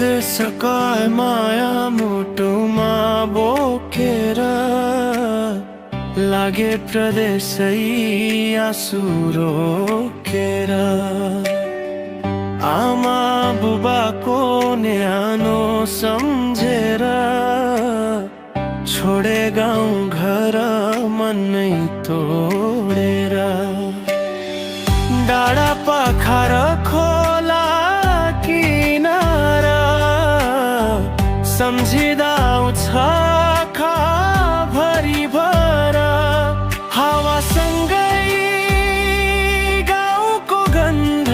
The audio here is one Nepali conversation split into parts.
देशका माया मुटुमा बोकेर लागे प्रदेशै आँसु रोकेर आमा बुबाको न्यानो सम्झेर छोडे गाउँ घर मनै तोडेर डाँडा पाखा र खोला किनारा सम्झिँदा आउँछ आँखाभरि भर हावासँगै गाउँको गन्ध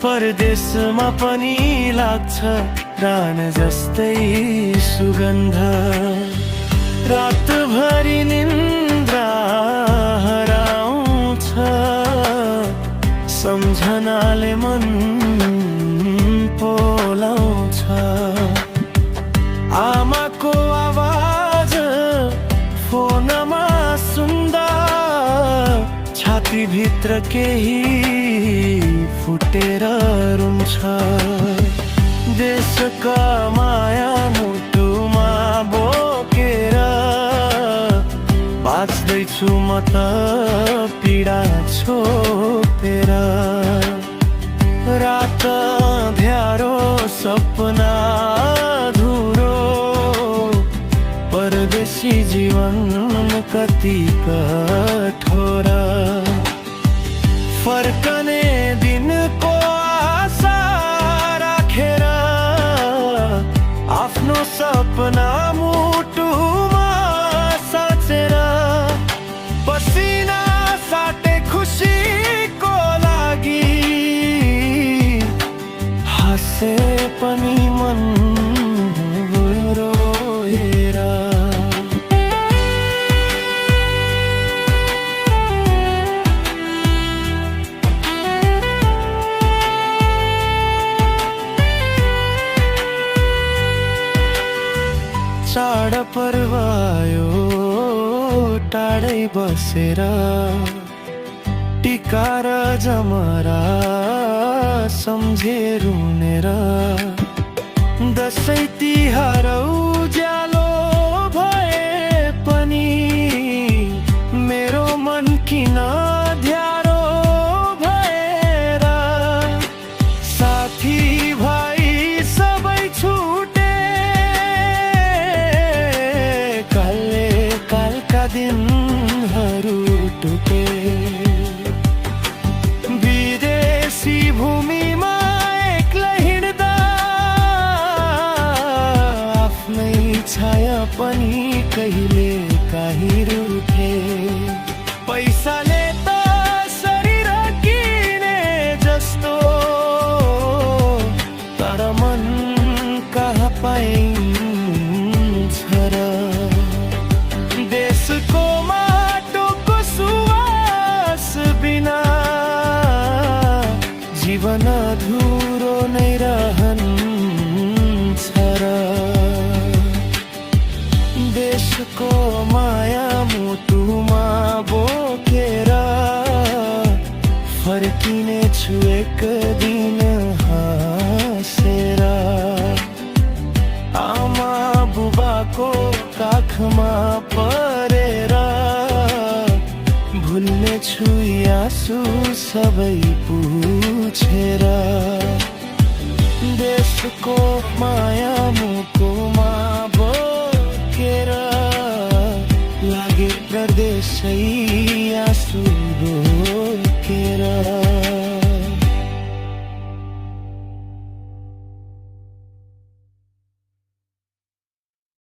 परदेशमा पनि लाग्छ प्राण जस्तै सुगन्ध रातभरि निन्द्रा हराउँछ सम्झनाले मन पोलाउँछ आमाको आवाज फोनमा सुन्दा छातीभित्र केही फुटेर रुन्छ देशका माया मुटुमा बोकेर बाँच्दैछु म त पीडा छोपेर रात अँध्यारो सपना अधुरो परदेशी जीवन कति कठोर फर्कने दिनको आशा राखेर आफ्नो सपना मुटुमा साँचेर पसिना साटे खुसीको लागि हाँसे पनि मन रोएर चाड पर्व आयो टाढै बसेर टिका र जमरा सम्झे रुनेर दसैँ तिहार उज्यालो भए पनि मेरो मन किन अँध्यारो भएर साथी भाइ सबै छुटे कालका दिनहरू टुटे विदेशी भूमिमा एक्लै हिँड्दा आफ्नै छाया पनि कहिले काहीँ रुठे पैसाले त शरीर किने जस्तो तर मन कहाँ पाइन्छ र देशको माटोको सुवास बिना जीवन अधुरो नै रहन्छ र देशको माया मुटुमा बोकेर फर्किनेछु एक दिन हाँसेर आमा बुबाको काखमा परेर भुल्नेछु आँसु सबै पुछेर देशको माया मुटुमा बोकेर लागे प्रदेशै आँसु रोकेर